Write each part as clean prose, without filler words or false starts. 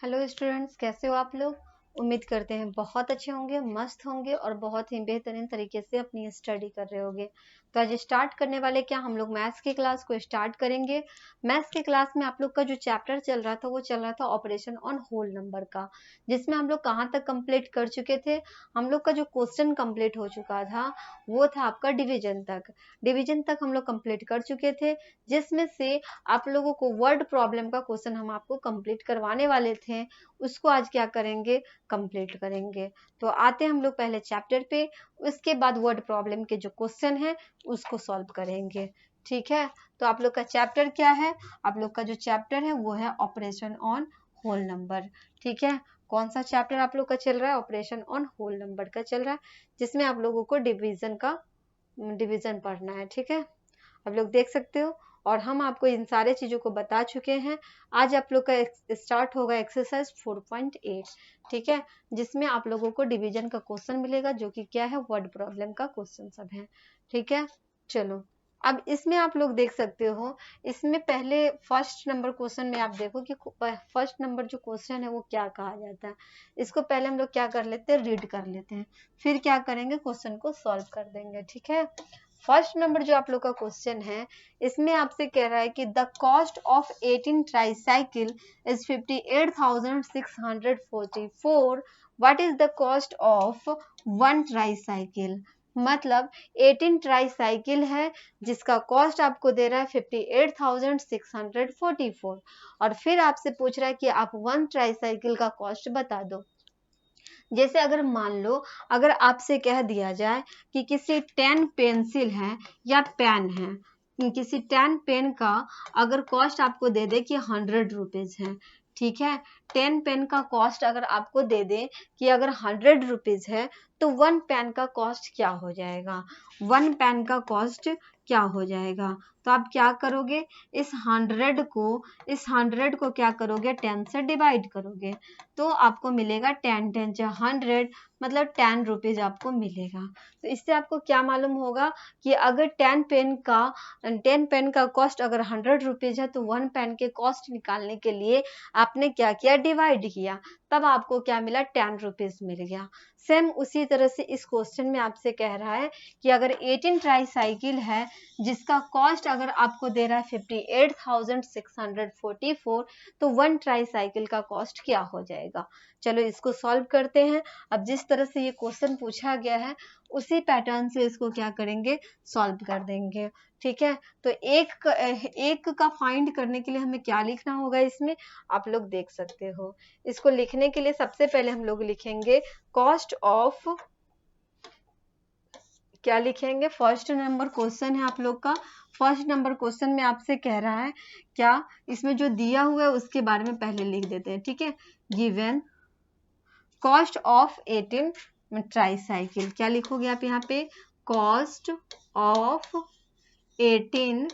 Hello students, कैसे हो आप लोग। उम्मीद करते हैं बहुत अच्छे होंगे, मस्त होंगे और बहुत ही बेहतरीन तरीके से अपनी स्टडी कर रहे होंगे। तो आज स्टार्ट करने वाले क्या हम लोग मैथ्स की क्लास को स्टार्ट करेंगे। मैथ्स की क्लास में आप लोग का जो चैप्टर चल रहा था वो चल रहा था ऑपरेशन ऑन होल नंबर का, जिसमें हम लोग कहाँ तक कंप्लीट कर चुके थे। हम लोग का जो क्वेश्चन कंप्लीट हो चुका था वो था आपका डिवीजन तक हम लोग कंप्लीट कर चुके थे, जिसमें से आप लोगों को वर्ड प्रॉब्लम का क्वेश्चन हम आपको कंप्लीट करवाने वाले थे। उसको आज क्या करेंगे, कंप्लीट करेंगे। तो आते हम लोग पहले चैप्टर पे, उसके बाद वर्ड प्रॉब्लम के जो क्वेश्चन है उसको सॉल्व करेंगे। ठीक है, तो आप लोग का चैप्टर क्या है, आप लोग का जो चैप्टर है वो है ऑपरेशन ऑन होल नंबर। ठीक है, कौन सा चैप्टर आप लोग का चल रहा है, ऑपरेशन ऑन होल नंबर का चल रहा है, जिसमें आप लोगों को डिवीजन पढ़ना है। ठीक है, आप लोग देख सकते हो और हम आपको इन सारे चीजों को बता चुके हैं। आज आप लोग का स्टार्ट होगा एक्सरसाइज 4.8। ठीक है, जिसमें आप लोगों को डिवीजन का क्वेश्चन मिलेगा, जो कि क्या है, वर्ड प्रॉब्लम का क्वेश्चन सब है। ठीक है, चलो अब इसमें आप लोग देख सकते हो, इसमें पहले फर्स्ट नंबर क्वेश्चन में आप देखो कि फर्स्ट नंबर जो क्वेश्चन है वो क्या कहा जाता है। इसको पहले हम लोग क्या कर लेते हैं, रीड कर लेते हैं, फिर क्या करेंगे, क्वेश्चन को सॉल्व कर देंगे। ठीक है, फर्स्ट नंबर जो आप लोग का क्वेश्चन है, इसमें आपसे कह रहा है कि the cost of 18 tricycle is 58,644। What is the cost of one tricycle. मतलब 18 ट्राईसाइकिल है जिसका कॉस्ट आपको दे रहा है 58,644, और फिर आपसे पूछ रहा है कि आप वन ट्राईसाइकिल का कॉस्ट बता दो। जैसे अगर मान लो, अगर आपसे कह दिया जाए कि किसी 10 पेंसिल है या पेन है, किसी 10 पेन का अगर कॉस्ट आपको दे दे कि 100 रुपीज है। ठीक है, 10 पेन का कॉस्ट अगर आपको दे दे कि अगर 100 रुपीज है, तो वन पेन का कॉस्ट क्या हो जाएगा, वन पेन का कॉस्ट क्या हो जाएगा। तो आप क्या करोगे, इस 100 को क्या करोगे, 10 से डिवाइड करोगे, तो आपको मिलेगा 10 10 जा 100, मतलब 10 रुपीज आपको मिलेगा। तो इससे आपको क्या मालूम होगा कि अगर 10 पेन का कॉस्ट अगर 100 रुपीज है, तो वन पेन के कॉस्ट निकालने के लिए आपने क्या किया, डिवाइड किया, तब आपको क्या मिला, 10 रुपीज मिल गया। सेम उसी तरह से इस क्वेश्चन में आपसे कह रहा है कि अगर 18 ट्राईसाइकिल है जिसका कॉस्ट अगर आपको दे रहा है 58,644, तो वन ट्राईसाइकिल का कॉस्ट क्या हो जाएगा। चलो इसको सॉल्व करते हैं। अब जिस तरह से ये क्वेश्चन पूछा गया है उसी पैटर्न से इसको क्या करेंगे, सॉल्व कर देंगे। ठीक है, तो एक का फाइंड करने के लिए हमें क्या लिखना होगा, इसमें आप लोग देख सकते हो। इसको लिखने के लिए सबसे पहले हम लोग लिखेंगे कॉस्ट ऑफ, क्या लिखेंगे, फर्स्ट नंबर क्वेश्चन है आप लोग का। फर्स्ट नंबर क्वेश्चन में आपसे कह रहा है क्या, इसमें जो दिया हुआ है उसके बारे में पहले लिख देते हैं। ठीक है, गिवन कॉस्ट ऑफ 18 ट्राईसाइकिल, क्या लिखोगे आप यहाँ पे, कॉस्ट ऑफ 18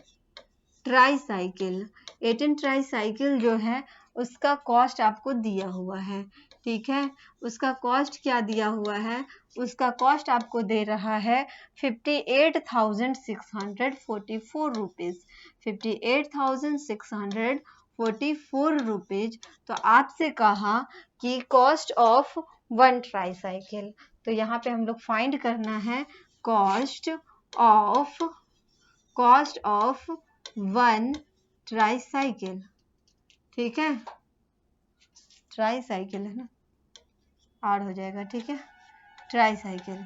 ट्राईसाइकिल। 18 ट्राईसाइकिल जो है उसका कॉस्ट आपको दिया हुआ है। ठीक है, उसका कॉस्ट क्या दिया हुआ है, उसका कॉस्ट आपको दे रहा है 58,644 रुपीज, 58,644 रुपीज। तो आपसे कहा कि कॉस्ट ऑफ वन ट्राईसाइकिल, तो यहाँ पे हम लोग फाइंड करना है कॉस्ट ऑफ वन ट्राईसाइकिल। ठीक है, ट्राईसाइकिल है ना, आर हो जाएगा। ठीक है, ट्राईसाइकिल,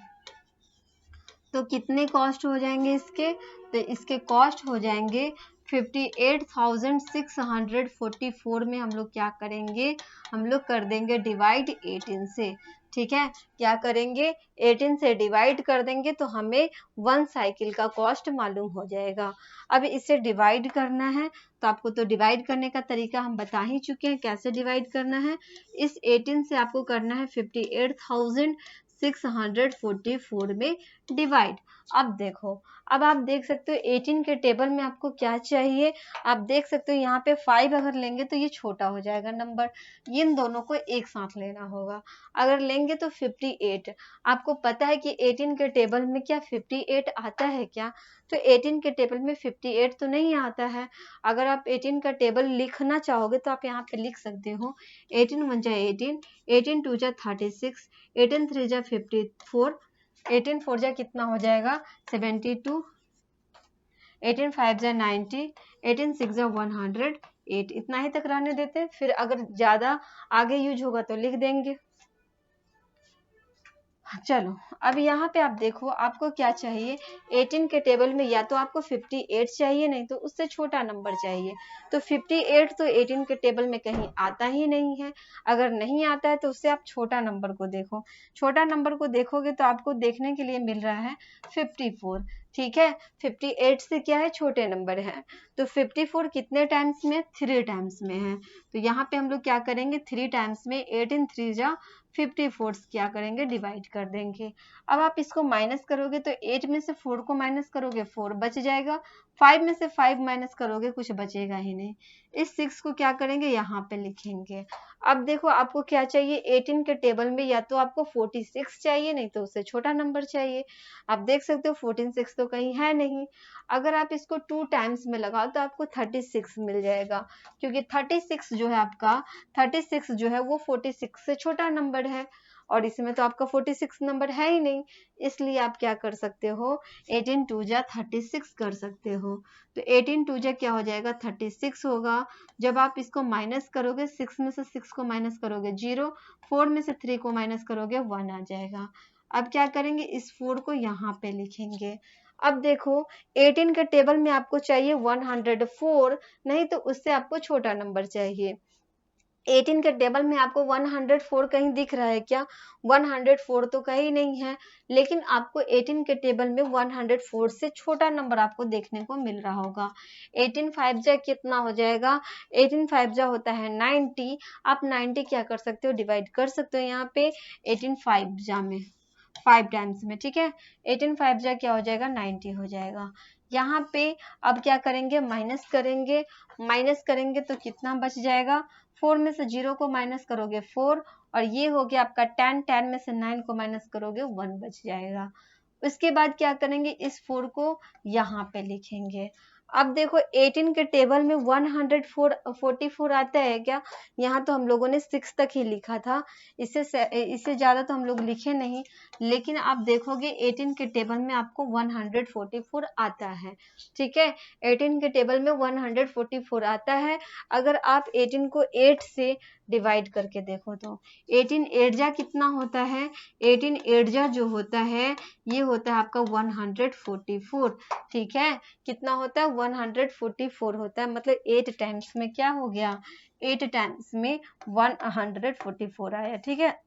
तो कितने कॉस्ट हो जाएंगे इसके, तो इसके कॉस्ट हो जाएंगे 58,644 में हम लोग क्या करेंगे, हम लोग कर देंगे डिवाइड 18 से। ठीक है, क्या करेंगे, 18 से डिवाइड कर देंगे तो हमें वन साइकिल का कॉस्ट मालूम हो जाएगा। अब इसे डिवाइड करना है, तो आपको तो डिवाइड करने का तरीका हम बता ही चुके हैं, कैसे डिवाइड करना है। इस 18 से आपको करना है 58,644 में डिवाइड। अब देखो, अब आप देख सकते हो 18 के टेबल में आपको क्या चाहिए, आप देख सकते हो यहाँ पे 5 अगर लेंगे तो ये छोटा हो जाएगा नंबर, इन दोनों को एक साथ लेना होगा। अगर लेंगे तो 58, आपको पता है कि 18 के टेबल में क्या 58 आता है क्या, तो 18 के टेबल में 58 तो नहीं आता है। अगर आप 18 का टेबल लिखना चाहोगे तो आप यहाँ पे लिख सकते हो 18 1 जा 18, 18 2 जा 36, 18 3 जा 54, 18 4 जा कितना हो जाएगा 72, 18 5 जा 90, 18 6 जा 108, इतना ही तक रहने देते हैं, फिर अगर ज्यादा आगे यूज होगा तो लिख देंगे। चलो अब यहाँ पे आप देखो आपको क्या चाहिए, 18 के टेबल में या तो आपको 58 चाहिए, नहीं तो उससे छोटा नंबर चाहिए। तो 58 तो 18 के टेबल में कहीं आता ही नहीं है, अगर नहीं आता है तो उससे आप छोटा नंबर को देखो, छोटा नंबर को देखोगे तो आपको देखने के लिए मिल रहा है 54, ठीक है। 58 से क्या है, छोटे नंबर है, तो 54 कितने टाइम्स में, 3 टाइम्स में है। तो यहाँ पे हम लोग क्या करेंगे, 3 टाइम्स में 18 3 जा 54 क्या करेंगे, डिवाइड कर देंगे। अब आप इसको माइनस करोगे तो 8 में से 4 को माइनस करोगे 4 बच जाएगा, 5 में से 5 माइनस करोगे कुछ बचेगा ही नहीं। इस 6 को क्या करेंगे, यहाँ पे लिखेंगे। अब देखो आपको क्या चाहिए, 18 के टेबल में या तो आपको 46 चाहिए, नहीं तो उससे छोटा नंबर चाहिए। आप देख सकते हो 46 तो कहीं है नहीं, अगर आप इसको 2 टाइम्स में लगाओ तो आपको 36 मिल जाएगा, क्योंकि 36 जो है आपका 36 जो है वो 46 से छोटा नंबर है, और इसमें तो आपका 46 नंबर है ही नहीं, इसलिए आप क्या कर सकते हो, 18 2 जा 36 कर सकते हो। तो 18 2 जा क्या हो जाएगा 36 होगा। जब आप इसको माइनस करोगे, 6 में से 6 को माइनस करोगे 0, 4 में से 3 को माइनस करोगे 1 आ जाएगा। अब क्या करेंगे, इस 4 को यहाँ पे लिखेंगे। अब देखो 18 के टेबल में आपको चाहिए 104, नहीं तो उससे आपको छोटा नंबर चाहिए। 18 के टेबल में आपको 104 कहीं दिख रहा है क्या, 104 तो कहीं नहीं है, लेकिन आपको 18 के टेबल में 104 से छोटा नंबर आपको देखने को मिल रहा होगा। 18 5 जा कितना हो जाएगा, 18 5 जा होता है 90, आप 90 क्या कर सकते हो, डिवाइड कर सकते हो यहाँ पे 18 5 जा में 5 टाइम्स में, ठीक है। 18 5 जा क्या हो जाएगा 90 हो जाएगा। यहाँ पे अब क्या करेंगे, माइनस करेंगे, माइनस करेंगे तो कितना बच जाएगा, 4 में से 0 को माइनस करोगे 4, और ये हो गया आपका 10, 10 में से 9 को माइनस करोगे 1 बच जाएगा। उसके बाद क्या करेंगे, इस 4 को यहाँ पे लिखेंगे। अब देखो 18 के टेबल में 144 आता है क्या, यहाँ तो हम लोगों ने 6 तक ही लिखा था, इससे ज्यादा तो हम लोग लिखे नहीं, लेकिन आप देखोगे 18 के टेबल में आपको 144 आता है, ठीक है। 18 के टेबल में 144 आता है। अगर आप 18 को 8 से डिवाइड करके देखो तो 18 8 जा कितना होता है, 18 8 जा जो होता है ये होता है आपका 144, ठीक है। कितना होता है 144 होता है, मतलब 8 टाइम्स में क्या हो गया, 8 टाइम्स में 144 आया, ठीक है।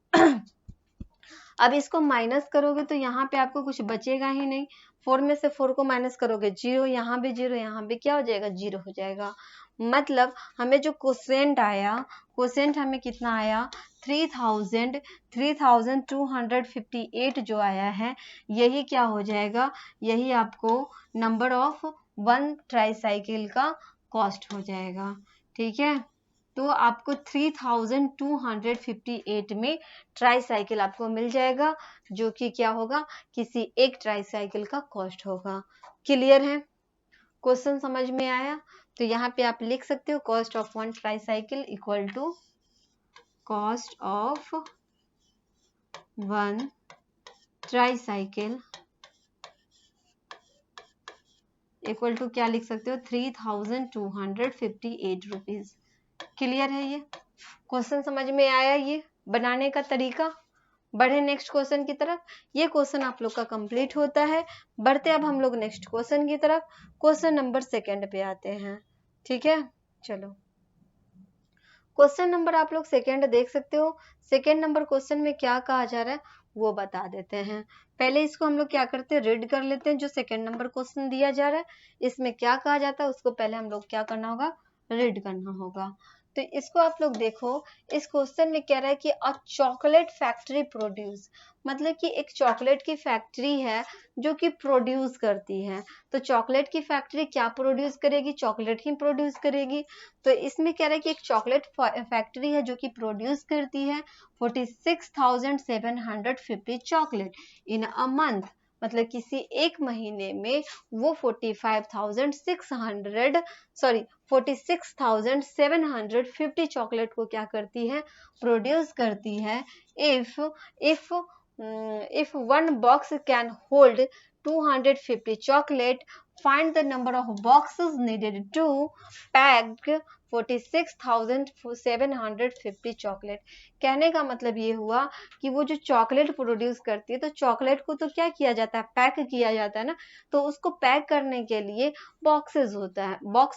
अब इसको माइनस करोगे तो यहाँ पे आपको कुछ बचेगा ही नहीं, 4 में से 4 को माइनस करोगे 0, यहाँ भी 0, यहाँ भी क्या हो जाएगा 0 हो जाएगा। मतलब हमें जो क्वोशेंट आया, क्वोशेंट हमें कितना आया 3258 जो आया है, यही क्या हो जाएगा, यही आपको नंबर ऑफ 1 ट्राईसाइकिल का कॉस्ट हो जाएगा, ठीक है। तो आपको 3258 में ट्राईसाइकिल आपको मिल जाएगा, जो कि क्या होगा, किसी एक ट्राईसाइकिल का कॉस्ट होगा। क्लियर है, क्वेश्चन समझ में आया। तो यहाँ पे आप लिख सकते हो cost of 1 tricycle equal to cost of 1 tricycle equal to क्या लिख सकते हो 3258 रुपीज। क्लियर है, ये क्वेश्चन समझ में आया, ये बनाने का तरीका। बढ़े नेक्स्ट क्वेश्चन की तरफ, ये क्वेश्चन आप लोग का कंप्लीट होता है। बढ़ते अब हम लोग नेक्स्ट क्वेश्चन की तरफ, क्वेश्चन नंबर 2 पे आते हैं, ठीक है। चलो क्वेश्चन नंबर आप लोग 2 देख सकते हो। 2 नंबर क्वेश्चन में क्या कहा जा रहा है वो बता देते हैं। पहले इसको हम लोग क्या करते हैं, रीड कर लेते हैं। जो 2 नंबर क्वेश्चन दिया जा रहा है इसमें क्या कहा जाता है उसको पहले हम लोग क्या करना होगा, रीड करना होगा। तो इसको आप लोग देखो, इस क्वेश्चन में कह रहा है कि अ चॉकलेट फैक्ट्री प्रोड्यूस, मतलब कि एक चॉकलेट की फैक्ट्री है जो कि प्रोड्यूस करती है। तो चॉकलेट की फैक्ट्री क्या प्रोड्यूस करेगी? चॉकलेट ही प्रोड्यूस करेगी। तो इसमें कह रहा है कि एक चॉकलेट फैक्ट्री है जो कि प्रोड्यूस करती है 46,750 चॉकलेट इन अ मंथ, मतलब किसी एक महीने में वो 46,750 चॉकलेट को क्या करती है? प्रोड्यूस करती है। If if if one box can hold 250 chocolate, find the number of boxes needed to pack 46,750 chocolate. कहने का मतलब ये हुआ कि वो जो चॉकलेट प्रोड्यूस करती है, तो चॉकलेट को तो क्या किया जाता है? पैक किया जाता है ना। तो उसको पैक करने के लिए बॉक्स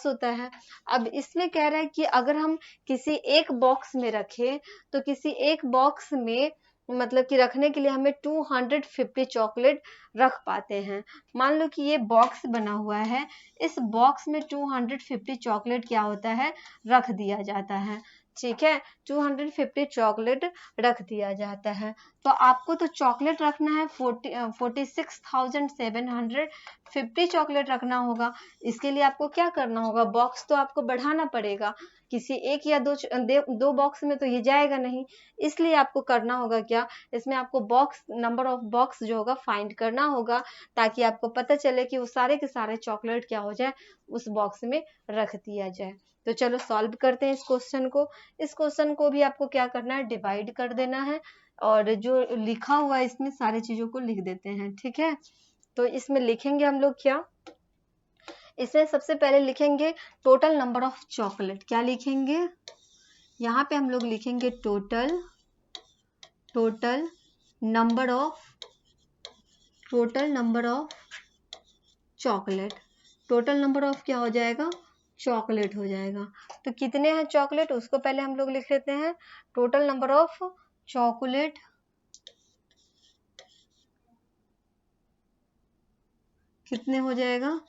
होता है। अब इसमें कह रहा है कि अगर हम किसी एक बॉक्स में रखें, तो किसी एक बॉक्स में मतलब कि रखने के लिए हमें 250 चॉकलेट रख पाते हैं। मान लो कि ये बॉक्स बना हुआ है, इस बॉक्स में 250 चॉकलेट क्या होता है? रख दिया जाता है। ठीक है, 250 चॉकलेट रख दिया जाता है। तो आपको तो चॉकलेट रखना है 46,750 चॉकलेट रखना होगा। इसके लिए आपको क्या करना होगा? बॉक्स तो आपको बढ़ाना पड़ेगा। किसी एक या दो बॉक्स में तो ये जाएगा नहीं, इसलिए आपको करना होगा क्या? इसमें आपको नंबर ऑफ बॉक्स जो होगा फाइंड करना होगा, ताकि आपको पता चले कि वो सारे के सारे चॉकलेट क्या हो जाए? उस बॉक्स में रख दिया जाए। तो चलो सॉल्व करते हैं इस क्वेश्चन को। इस क्वेश्चन को भी आपको क्या करना है? डिवाइड कर देना है, और जो लिखा हुआ है इसमें सारी चीजों को लिख देते हैं। ठीक है, तो इसमें लिखेंगे हम लोग क्या? इसमें सबसे पहले लिखेंगे टोटल नंबर ऑफ चॉकलेट। क्या लिखेंगे? यहाँ पे हम लोग लिखेंगे total number of chocolate. Total number of क्या हो जाएगा? चॉकलेट हो जाएगा। तो कितने हैं चॉकलेट, उसको पहले हम लोग लिख लेते हैं। टोटल नंबर ऑफ चॉकलेट कितने हो जाएगा?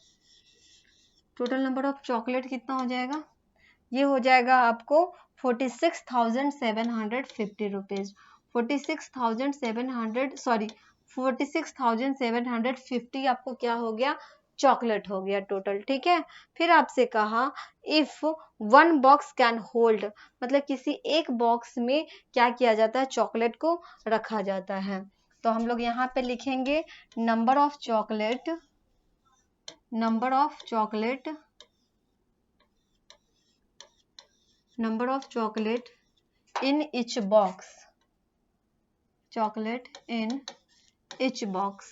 टोटल नंबर ऑफ चॉकलेट कितना हो जाएगा? ये हो जाएगा आपको 46,750 रुपीज। 46,750 आपको क्या हो गया? चॉकलेट हो गया टोटल। ठीक है, फिर आपसे कहा if one box can hold, मतलब किसी एक बॉक्स में क्या किया जाता है? चॉकलेट को रखा जाता है। तो हम लोग यहाँ पे लिखेंगे number of chocolate in each box,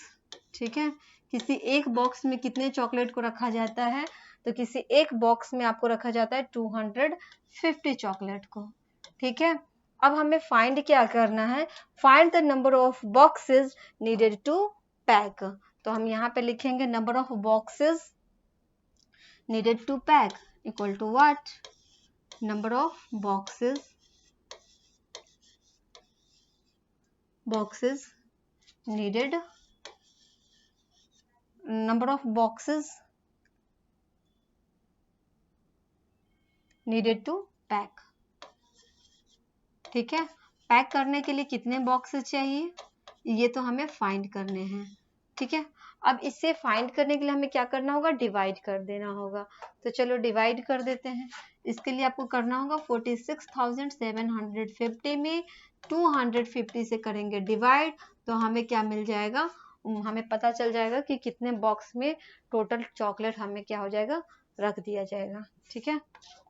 ठीक है। किसी एक बॉक्स में कितने चॉकलेट को रखा जाता है? तो किसी एक बॉक्स में आपको रखा जाता है 250 चॉकलेट को। ठीक है, अब हमें फाइंड क्या करना है? Find the number of boxes needed to pack. तो हम यहाँ पे लिखेंगे number of boxes needed to pack equal to what? Number of boxes needed, number of boxes needed to pack। ठीक है, पैक करने के लिए कितने बॉक्सेस चाहिए? ये तो हमें फाइंड करने हैं। ठीक है, अब इससे फाइंड करने के लिए हमें क्या करना होगा? डिवाइड कर देना होगा। तो चलो डिवाइड कर देते हैं। इसके लिए आपको करना होगा 46,750 में 250 से करेंगे डिवाइड, तो हमें क्या मिल जाएगा? हमें पता चल जाएगा कि कितने बॉक्स में टोटल चॉकलेट हमें क्या हो जाएगा? रख दिया जाएगा। ठीक है,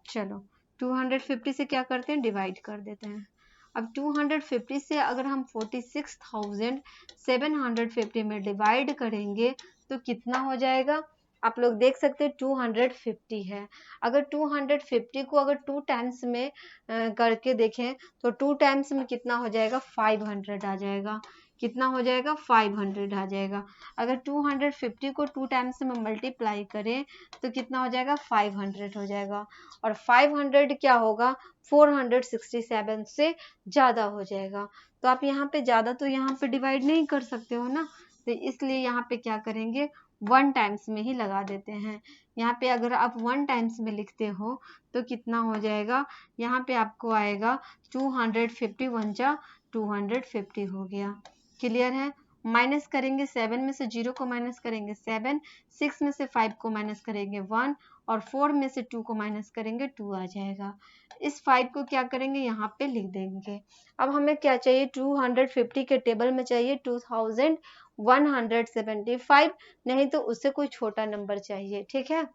चलो 250 से क्या करते हैं? डिवाइड कर देते हैं। अब 250 से अगर हम 46,750 में डिवाइड करेंगे तो कितना हो जाएगा? आप लोग देख सकते हैं 250 है। अगर 250 को अगर 2 टाइम्स में करके देखें तो 2 टाइम्स में कितना हो जाएगा? 500 आ जाएगा। कितना हो जाएगा? 500 आ जाएगा। अगर 250 को 2 टाइम्स में मल्टीप्लाई करें तो कितना हो जाएगा? 500 हो जाएगा। और 500 क्या होगा? 467 से ज़्यादा हो जाएगा। तो आप यहाँ पे ज़्यादा तो यहाँ पे डिवाइड नहीं कर सकते हो ना, तो इसलिए यहाँ पे क्या करेंगे? वन टाइम्स में ही लगा देते हैं। यहाँ पे अगर आप वन टाइम्स में लिखते हो तो कितना हो जाएगा, यहाँ पे आपको आएगा 250, 1 जा 250 हो गया। क्लियर है। माइनस करेंगे 7 में से 0 को माइनस करेंगे 7, 6 में से 5 को माइनस करेंगे 1 और 4 में से 2 को माइनस करेंगे 2 आ जाएगा। इस 5 को क्या करेंगे, यहाँ पे लिख देंगे। अब हमें क्या चाहिए, 250 के टेबल में चाहिए 2175, नहीं तो उससे कोई छोटा नंबर चाहिए। ठीक है।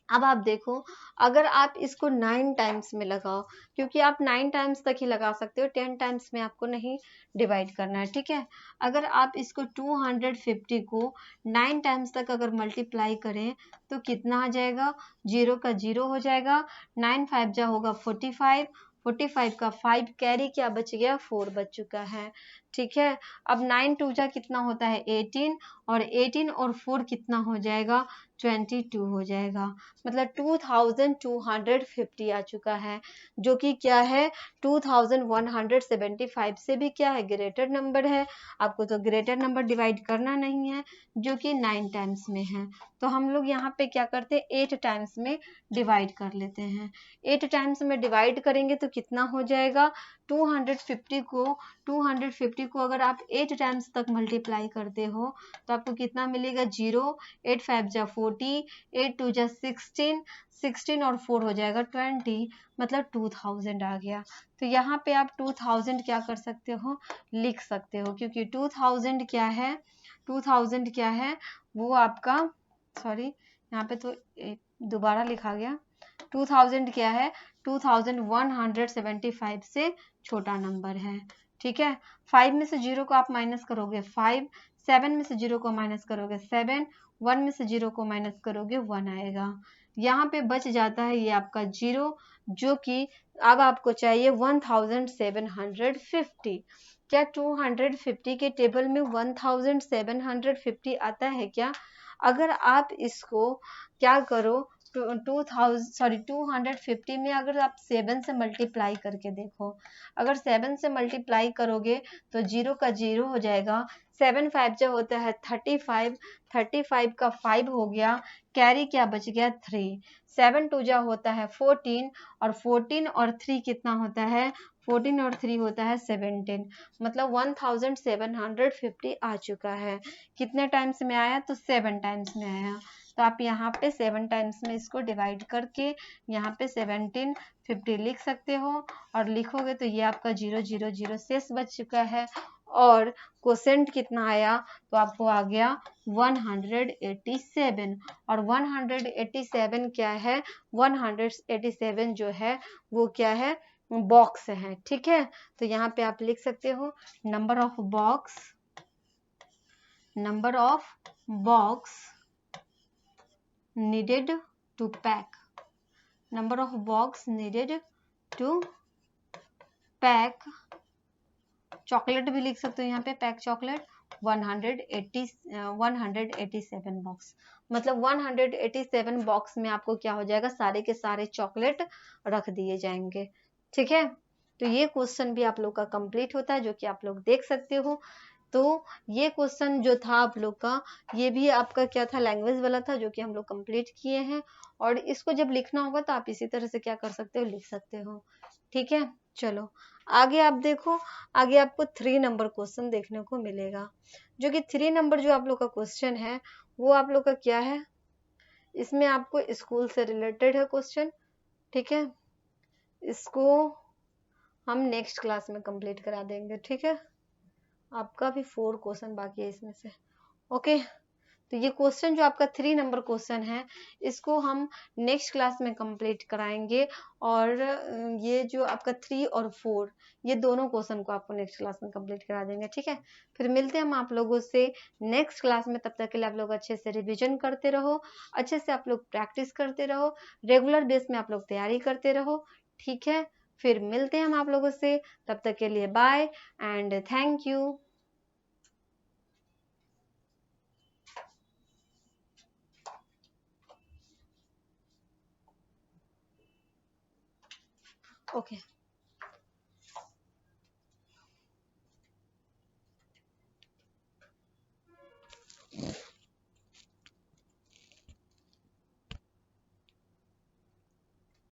अब आप देखो, अगर आप इसको 9 टाइम्स में लगाओ, क्योंकि आप 9 टाइम्स तक ही लगा सकते हो, 10 टाइम्स में आपको नहीं डिवाइड करना है। ठीक है। अगर आप इसको 250 को 9 टाइम्स तक अगर मल्टीप्लाई करें तो कितना आ जाएगा, 0 का 0 हो जाएगा, 9 5 जा होगा 45, 45 का 5 कैरी क्या बच गया, 4 बच चुका है। ठीक है। अब 9 2 जा कितना होता है 18, और 18 और 4 कितना हो जाएगा 22 हो जाएगा। मतलब 2250 आ चुका है, जो कि क्या है 2175 से भी क्या है, ग्रेटर नंबर है। आपको तो ग्रेटर नंबर डिवाइड करना नहीं है, जो कि 9 टाइम्स में है। तो हम लोग यहाँ पे क्या करते हैं, 8 टाइम्स में डिवाइड कर लेते हैं। 8 टाइम्स में डिवाइड करेंगे तो कितना हो जाएगा, 250 को अगर आप 8 टाइम्स तक मल्टीप्लाई करते हो तो आपको कितना मिलेगा, 0, 8 5 जा 40, 8 2 जा 16, 16 और 4 हो जाएगा 20, मतलब 2000 आ गया। तो यहाँ पे आप 2000 क्या कर सकते हो, लिख सकते हो, क्योंकि 2000 क्या है, 2000 क्या है वो आपका, सॉरी यहाँ पे तो दोबारा लिखा गया, 2000 क्या है, 2175 से छोटा नंबर है। ठीक है। 5 में से 0 को आप माइनस करोगे 5, 7 में से 0 को माइनस करोगे 7, 1 में से 0 को माइनस करोगे 1 आएगा। यहाँ पे बच जाता है ये आपका 0, जो कि अब आपको चाहिए 1750। क्या 250 के टेबल में 1750 आता है क्या? अगर आप इसको क्या करो, 250 में अगर आप 7 से मल्टीप्लाई करके देखो, अगर 7 से मल्टीप्लाई करोगे तो 0 का 0 हो जाएगा, 7 5 जो होता है 35, 35 का 5 हो गया, कैरी क्या बच गया 3, 7 2 जा होता है 14, और 14 और 3 कितना होता है, 14 और 3 होता है 17, मतलब 1750 आ चुका है। कितने टाइम्स में आया, तो 7 टाइम्स में आया। तो आप यहाँ पे 7 टाइम्स में इसको डिवाइड करके यहाँ पे 1750 लिख सकते हो, और लिखोगे तो ये आपका 000 शेष बच चुका है। और क्वोशेंट कितना आया, तो आपको आ गया 187, और 187 क्या है, 187 जो है वो क्या है, बॉक्स है। ठीक है। तो यहाँ पे आप लिख सकते हो number of box, number of box needed to pack, number of box needed to pack, chocolate भी लिख सकते हो यहाँ पे, पैक चॉकलेट 187 बॉक्स, मतलब 187 बॉक्स में आपको क्या हो जाएगा, सारे के सारे चॉकलेट रख दिए जाएंगे। ठीक है। तो ये क्वेश्चन भी आप लोग का कंप्लीट होता है, जो कि आप लोग देख सकते हो। तो ये क्वेश्चन जो था आप लोग का, ये भी आपका क्या था, लैंग्वेज वाला था, जो कि हम लोग कंप्लीट किए हैं। और इसको जब लिखना होगा तो आप इसी तरह से क्या कर सकते हो, लिख सकते हो। ठीक है। चलो आगे आप देखो, आगे आपको 3 नंबर क्वेश्चन देखने को मिलेगा, जो कि 3 नंबर जो आप लोग का क्वेश्चन है वो आप लोग का क्या है, इसमें आपको स्कूल से रिलेटेड है क्वेश्चन। ठीक है। इसको हम नेक्स्ट क्लास में कंप्लीट करा देंगे। ठीक है। आपका भी 4 क्वेश्चन बाकी है इसमें से। ओके। तो ये क्वेश्चन जो आपका 3 नंबर क्वेश्चन है, इसको हम नेक्स्ट क्लास में कंप्लीट कराएंगे। और ये जो आपका 3 और 4, ये दोनों क्वेश्चन को आपको नेक्स्ट क्लास में कंप्लीट करा देंगे। ठीक है। फिर मिलते हैं हम आप लोगों से नेक्स्ट क्लास में। तब तक के लिए आप लोग अच्छे से रिविजन करते रहो, अच्छे से आप लोग प्रैक्टिस करते रहो, रेगुलर बेस में आप लोग तैयारी करते रहो। ठीक है। फिर मिलते हैं हम आप लोगों से, तब तक के लिए bye and thank you. Okay.